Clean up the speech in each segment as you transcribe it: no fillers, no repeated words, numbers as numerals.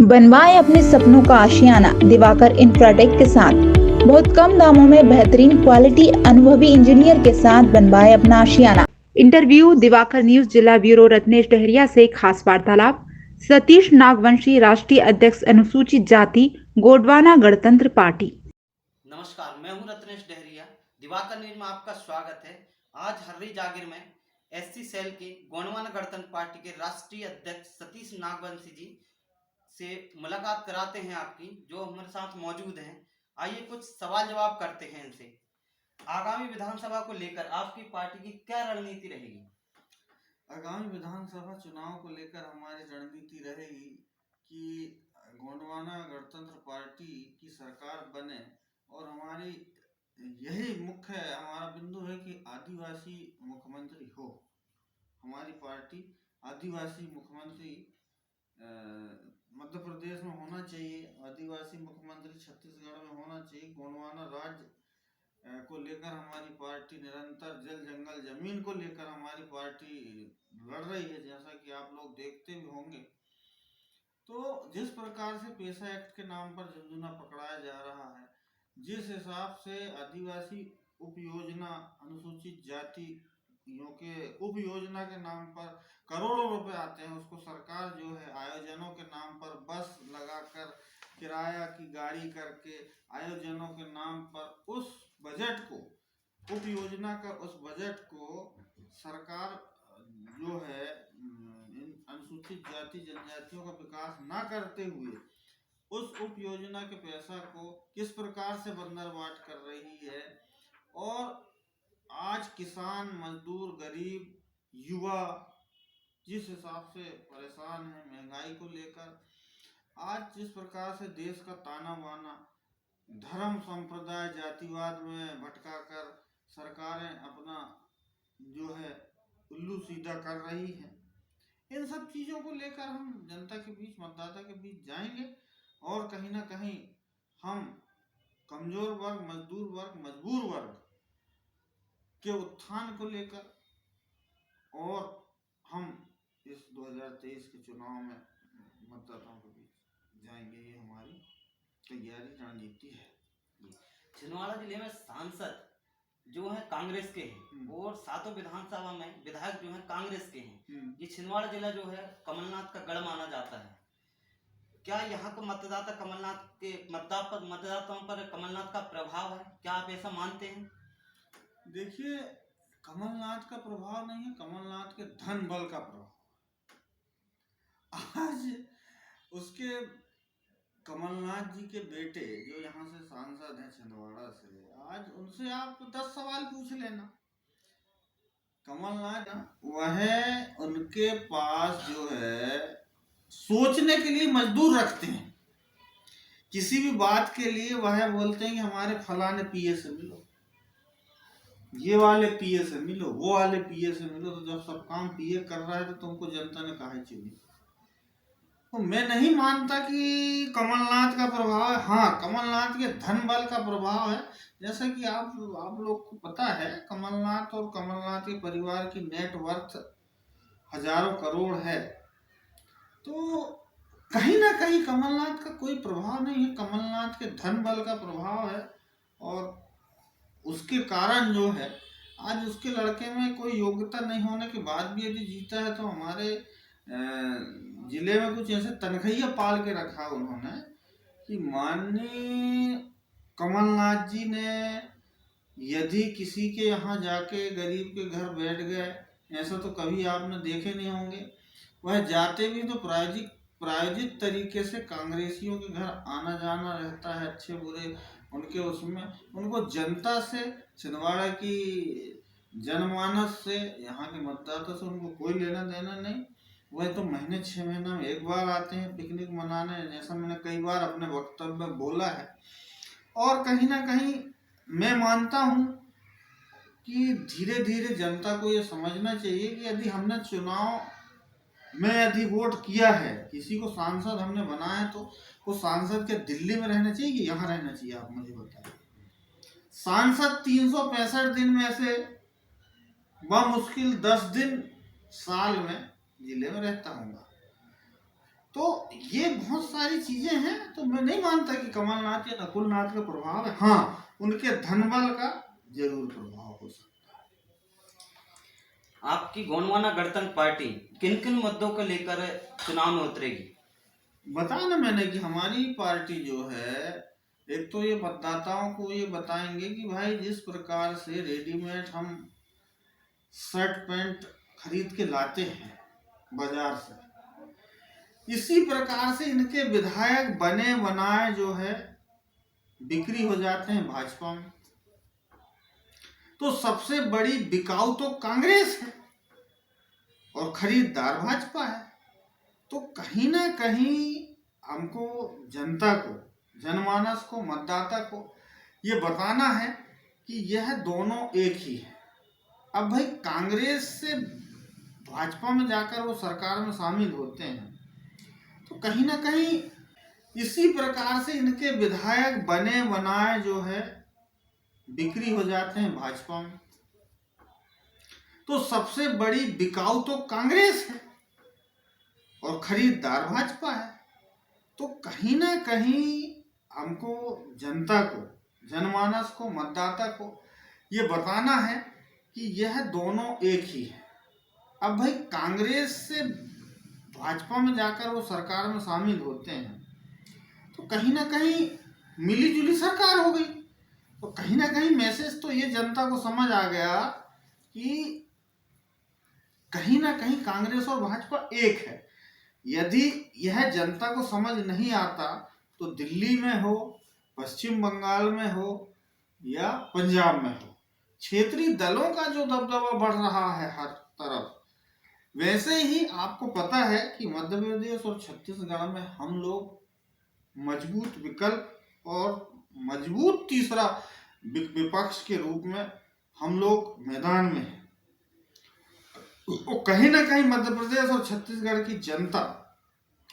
बनवाए अपने सपनों का आशियाना दिवाकर इंफ्राटेक के साथ। बहुत कम दामों में बेहतरीन क्वालिटी अनुभवी इंजीनियर के साथ बनवाए अपना आशियाना। इंटरव्यू दिवाकर न्यूज जिला ब्यूरो रत्नेश डहरिया से खास वार्तालाप। सतीश नागवंशी राष्ट्रीय अध्यक्ष अनुसूचित जाति गोंडवाना गणतंत्र पार्टी। नमस्कार, मैं हूं रत्नेश डहरिया। दिवाकर न्यूज में आपका स्वागत है। आज हर्री जागीर में एससी सेल के गोंडवाना गणतंत्र पार्टी के राष्ट्रीय अध्यक्ष सतीश नागवंशी जी से मुलाकात कराते हैं आपकी, जो हमारे साथ मौजूद हैं। आइए कुछ सवाल जवाब करते हैं इनसे। आगामी विधानसभा को लेकर आपकी पार्टी की क्या रणनीति रहेगी? आगामी विधानसभा चुनाव को लेकर हमारी रणनीति रहेगी कि गोंडवाना गणतंत्र पार्टी की सरकार बने और हमारी यही मुख्य हमारा बिंदु है कि आदिवासी मुख्यमंत्री हो। हमारी पार्टी आदिवासी मुख्यमंत्री मध्य प्रदेश में होना चाहिए, आदिवासी मुख्यमंत्री छत्तीसगढ़ में होना चाहिए। गोंडवाना राज्य को लेकर हमारी पार्टी निरंतर जल जंगल जमीन को लेकर हमारी पार्टी लड़ रही है, जैसा कि आप लोग देखते भी होंगे। तो जिस प्रकार से पेशा एक्ट के नाम पर झुंझुना पकड़ाया जा रहा है, जिस हिसाब से आदिवासी उप योजना अनुसूचित जाति के उप योजना के नाम पर करोड़ों रुपए आते हैं, उसको सरकार जो है आयोजनों के नाम पर बस लगाकर किराया की गाड़ी करके आयोजनों के नाम पर उस बजट को उप योजना का उस बजट को सरकार जो है इन अनुसूचित जाति जनजातियों का विकास ना करते हुए उस उप योजना के पैसा को किस प्रकार से बंदरबाट कर रही है। और आज किसान मजदूर गरीब युवा जिस हिसाब से परेशान है महंगाई को लेकर, आज जिस प्रकार से देश का ताना बाना धर्म संप्रदाय जातिवाद में भटकाकर सरकारें अपना जो है उल्लू सीधा कर रही है, इन सब चीज़ों को लेकर हम जनता के बीच मतदाता के बीच जाएंगे और कहीं ना कहीं हम कमजोर वर्ग मजदूर वर्ग मजबूर वर्ग के उत्थान को लेकर और हम इस 2023 के चुनाव में मतदाताओं के बीच जाएंगे। ये हमारी तैयारी रणनीति है। छिंदवाड़ा जिले में सांसद जो है कांग्रेस के हैं और सातों विधानसभा में विधायक जो है कांग्रेस के हैं। ये छिंदवाड़ा जिला जो है कमलनाथ का गढ़ माना जाता है। क्या यहाँ का मतदाता कमलनाथ के मतदाताओं पर कमलनाथ का प्रभाव है? क्या आप ऐसा मानते हैं? देखिए, कमलनाथ का प्रभाव नहीं है, कमलनाथ के धन बल का प्रभाव। आज उसके कमलनाथ जी के बेटे जो यहाँ से सांसद हैं छिंदवाड़ा से, आज उनसे आप 10 सवाल पूछ लेना। कमलनाथ वह उनके पास जो है सोचने के लिए मजदूर रखते हैं। किसी भी बात के लिए वह बोलते हैं कि हमारे फलाने पीए से मिलो, ये वाले पीए से मिलो, वो वाले पीए से मिलो। तो जब सब काम पीए कर रहा है तो तुमको जनता ने काहे चुनी? तो मैं नहीं मानता कि कमलनाथ का प्रभाव है। हाँ, कमलनाथ के धन बल का प्रभाव है। जैसा कि आप लोग को पता है, कमलनाथ और कमलनाथ के परिवार की नेटवर्थ हजारों करोड़ है। तो कहीं ना कहीं कमलनाथ का कोई प्रभाव नहीं है, कमलनाथ के धन बल का प्रभाव है। और उसके कारण जो है आज उसके लड़के में कोई योग्यता नहीं होने के बाद भी यदि जीता है, तो हमारे जिले में कुछ ऐसे तनखैया पाल के रखा उन्होंने कि माननीय कमलनाथ जी ने यदि किसी के यहाँ जाके गरीब के घर बैठ गए, ऐसा तो कभी आपने देखे नहीं होंगे। वह जाते भी तो प्रायोजित तरीके से कांग्रेसियों के घर आना जाना रहता है, अच्छे बुरे उनके उसमें उनको जनता से, छिंदवाड़ा की जनमानस से, यहाँ के मतदाता से उनको कोई लेना देना नहीं। वह तो महीने 6 महीने में एक बार आते हैं पिकनिक मनाने, जैसा मैंने कई बार अपने वक्तव्य में बोला है। और कहीं ना कहीं मैं मानता हूँ कि धीरे धीरे जनता को ये समझना चाहिए कि यदि हमने चुनाव में यदि वोट किया है, किसी को सांसद हमने बनाया है, तो वो सांसद के दिल्ली में रहना चाहिए कि यहाँ रहना चाहिए? आप मुझे बताइए। सांसद 365 दिन में से बमुश्किल 10 दिन साल में जिले में रहता होगा। तो ये बहुत सारी चीजें हैं। तो मैं नहीं मानता कि कमलनाथ या नकुलनाथ का प्रभाव है। हाँ, उनके धनबल का जरूर प्रभाव हो सकता है। आपकी गोंडवाना गणतंत्र पार्टी किन किन मुद्दों को लेकर चुनाव में उतरेगी? बताया ना मैंने कि हमारी पार्टी जो है, एक तो ये मतदाताओं को ये बताएंगे कि भाई जिस प्रकार से रेडीमेड हम शर्ट पैंट खरीद के लाते हैं बाजार से, इसी प्रकार से इनके विधायक बने बनाए जो है बिक्री हो जाते हैं भाजपा में। तो सबसे बड़ी बिकाऊ तो कांग्रेस है और खरीदार भाजपा है। तो कहीं ना कहीं हमको जनता को, जनमानस को, मतदाता को ये बताना है कि यह दोनों एक ही है। अब भाई कांग्रेस से भाजपा में जाकर वो सरकार में शामिल होते हैं, तो कहीं ना कहीं इसी प्रकार से इनके विधायक बने बनाए जो है बिक्री हो जाते हैं भाजपा में। तो सबसे बड़ी बिकाऊ तो कांग्रेस है और खरीदार भाजपा है। तो कहीं ना कहीं हमको जनता को, जनमानस को, मतदाता को ये बताना है कि यह दोनों एक ही है। अब भाई कांग्रेस से भाजपा में जाकर वो सरकार में शामिल होते हैं, तो कहीं ना कहीं मिली जुली सरकार हो गई। तो कहीं ना कहीं मैसेज तो ये जनता को समझ आ गया कि कहीं ना कहीं कांग्रेस और भाजपा एक है। यदि यह जनता को समझ नहीं आता तो दिल्ली में हो, पश्चिम बंगाल में हो या पंजाब में हो, क्षेत्रीय दलों का जो दबदबा बढ़ रहा है हर तरफ, वैसे ही आपको पता है कि मध्य प्रदेश और छत्तीसगढ़ में हम लोग मजबूत विकल्प और मजबूत तीसरा विपक्ष के रूप में हम लोग मैदान में हैं। तो कहीं ना कहीं मध्य प्रदेश और छत्तीसगढ़ की जनता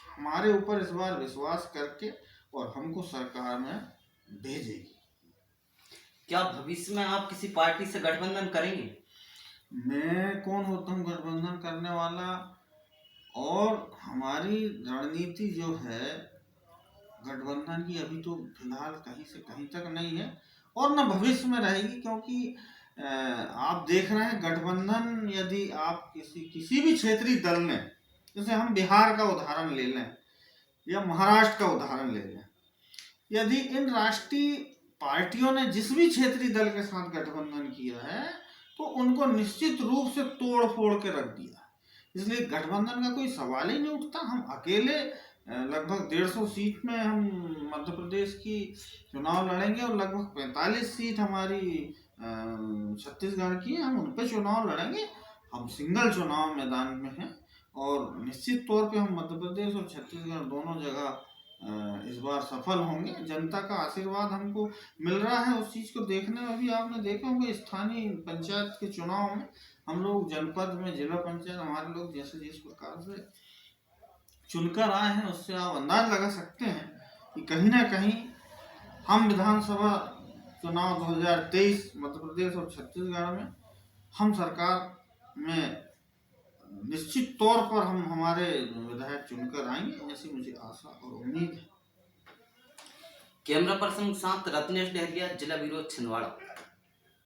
हमारे ऊपर इस बार विश्वास करके और हमको सरकार में भेजेगी। क्या भविष्य में आप किसी पार्टी से गठबंधन करेंगे? मैं कौन होता हूँ गठबंधन करने वाला? और हमारी रणनीति जो है गठबंधन की अभी तो फिलहाल कहीं से कहीं तक नहीं है और न भविष्य में रहेगी, क्योंकि आप देख रहे हैं गठबंधन यदि आप किसी भी क्षेत्रीय दल ने, जैसे हम बिहार का उदाहरण ले लें या महाराष्ट्र का उदाहरण ले लें, यदि इन राष्ट्रीय पार्टियों ने जिस भी क्षेत्रीय दल के साथ गठबंधन किया है तो उनको निश्चित रूप से तोड़ फोड़ के रख दिया। इसलिए गठबंधन का कोई सवाल ही नहीं उठता। हम अकेले लगभग 150 सीट में हम मध्य प्रदेश की चुनाव लड़ेंगे और लगभग 45 सीट हमारी छत्तीसगढ़ की, हम उन पर चुनाव लड़ेंगे। हम सिंगल चुनाव मैदान में हैं और निश्चित तौर पे हम मध्य प्रदेश और छत्तीसगढ़ दोनों जगह इस बार सफल होंगे। जनता का आशीर्वाद हमको मिल रहा है, उस चीज़ को देखने में भी आपने देखा होगा स्थानीय पंचायत के चुनाव में हम लोग जनपद में, जिला पंचायत, हमारे लोग जैसे जिस प्रकार से चुनकर आए हैं, उससे आप अंदाज लगा सकते हैं कि कहीं ना कहीं हम विधानसभा चुनाव 2023 मध्य प्रदेश और छत्तीसगढ़ में हम सरकार में निश्चित तौर पर हम हमारे विधायक चुनकर आएंगे, ऐसी मुझे आशा और उम्मीद है। कैमरा पर्सन के साथ रत्नेश डहरिया, जिला ब्यूरो छिंदवाड़ा।